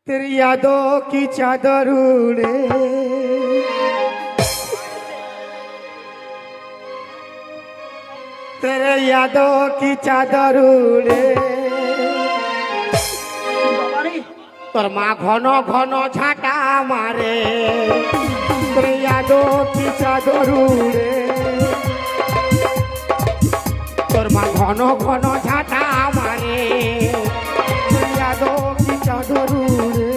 तेरी यादों की चादर उड़े, तेरे यादों की चादर उड़े। তোর মা ঘন ঘন ঝাঁটা মারে, তোর यादों की चादर उड़े। তোর মা ঘন ঘন ঝাঁটা মারে, তোর यादों की चादर उड़े।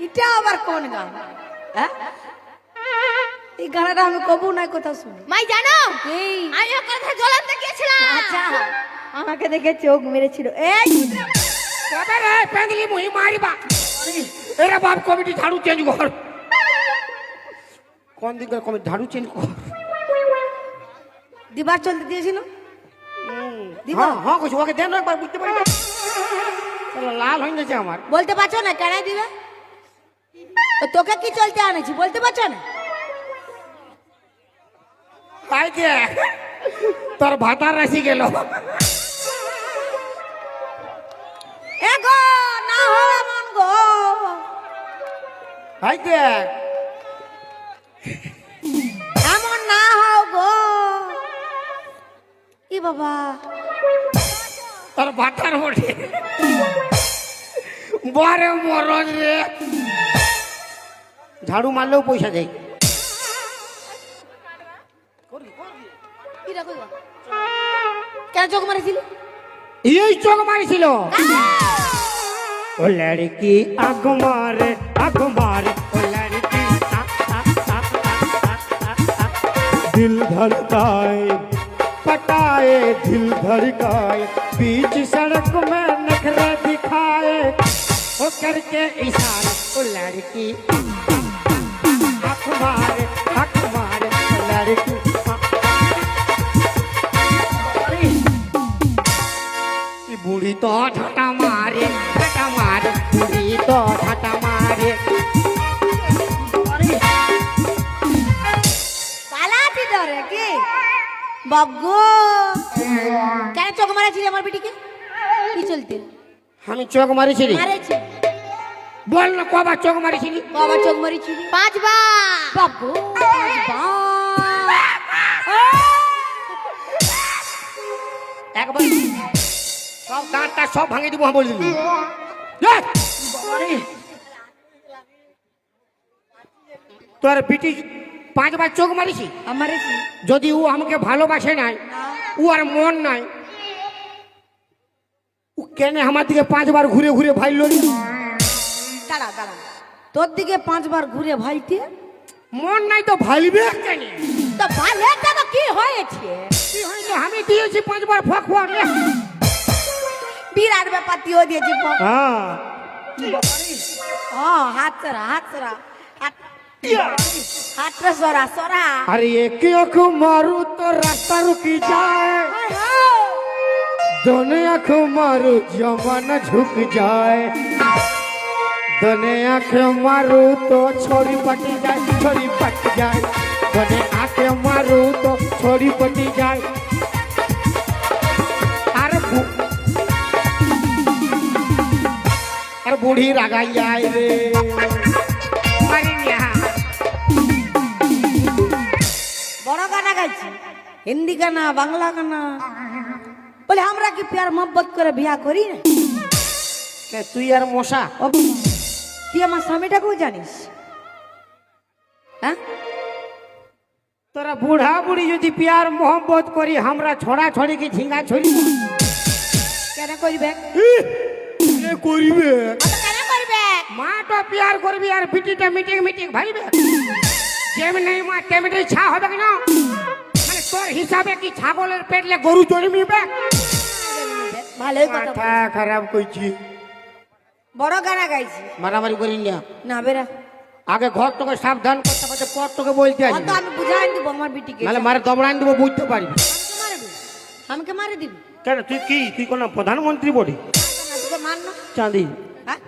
এটা আবার কোন গান? হ্যাঁ, এই গানটা আমি কবু নাই কোথাও শুনি। মাই জানো এই আমি ওর কথা জ্বলাতে গিয়েছিলাম। আচ্ছা, আমাকে দেখে চোখ মেরেছিল। এই কবে রে পেঁদলি মুই মারিবা, এরা বাপ কমিটি ঝাড়ু চেঞ্জ কর। কোন দিকে কমিটি ঝাড়ু চেঞ্জ কর? দিবার চলতে দিয়েছিল। দিবা? হ্যাঁ হ্যাঁ কইছি, ওকে দেন একবার বুঝতে পারি। চলো লাল হয়ে গেছে আমার। বলতে পারছো না কেন দিবে? তো তোকে কি চলতে আনেছি বলতে পারছো না? তাই যে তোর ভাতার রাশি গেল। এ গো না হো এমন গো। তাই যে এমন না হও গো। ই বাবা, তোর ভাতার ওঠে বরে মরণ রে। ঝাড়ু মারলেও পয়সা দেয়। কি রাখো গো? কেন চোখ মারিছিলি? এই চোখ মারিছিল। ও লড়কি আগ মারে আগ মারে, ও লড়কি दिल धड़काए पटाए, दिल धड़काए, बीच सड़क में नखरे दिखाए, वो करके इशारे। ओ लड़की आँख मारे ओ लड़की। बुढ़ी तो झटा मारे बुढ़ी तो झटा मारे। পালাতে ধরে কি বাবগো? কেন চোখ মারিছিলি আমার বিটিকে? কি চলতে আমি চোখ মারিছিলি? মারেছি। বল না কবার চোখ মারিছিলি? বাবা চোখ মারিছিলি 5 বার। বাবগো 5 বার। একবার সব দাঁতটা সব ভাঙে দিব বলে দিলি। তোর বিটি 5 বার চোখ মারিছি। আমারেছি যদি ও আমাকে ভালোবাসে নাই, ও আর মন নাই, ও কেন আমার দিকে 5 বার ঘুরে ঘুরে ভাইল? দাঁড়া দাঁড়া, তোর দিকে 5 বার ঘুরে ভাইতে মন নাই তো ভাইলবে কেন? তো ভালেটা তো কি হয়েছে? কি হইলো? আমি দিয়েছি 5 বার ফক ফক। বিরাট ব্যাপার তুইও দিয়েছি। হ্যাঁ হাত সরা হাত সরা হাতটা সরা সরা। अरे एक आँख मारू तो रास्ता रुकी जाए, दोनों आँख मारू जमाना झुक जाए, दोनों आँख मारू तो छोड़ी पटी जाए, छोड़ी पट जाए, दोनों आँख मारू तो छोड़ी पटी जाए। अरे बूढ़ी रागाई आए रे বড় গানা গাইছি, হিন্দি গানা বাংলা গানা। বলে আমরা কি প্যার মোহব্বত করে বিয়া করি না? তুই আর মশা। ও তুই আমার স্বামীটাকেও জানিস? হ্যাঁ, তোরা বুढ़ा बुढ़ी যদি प्यार मोहब्बत करी, हमरा छोड़ा छोड़ी की झिंगा छोड़ी কেন করবে? করিবে। কেন করবে? মা তো প্যার করবি আর বিটিটা মিটিং মিটিং ভাইবে। যেমনি মা তেমনি ছা হবে কেন? মানে তোর হিসাবে কি ছাগলের পেটলে গরু জন্মিবে? ভালোই কথা। মাথা খারাপ কইছি। বড় গানা গাইছি। মারামারি করি না। না বেরা, আগে ঘর তোকে সাবধান করতে পারছে, পর তোকে বলতে আসবি। অত আমি বুঝাই দিব আমার বিটিকে। নাহলে মারে দমড়ান দেবো, বুঝতে পারবি। আমাকে মারে দিবি? কেন তুই কি, তুই কোন প্রধানমন্ত্রী বলি? তোকে মার না। চাঁদি হ্যাঁ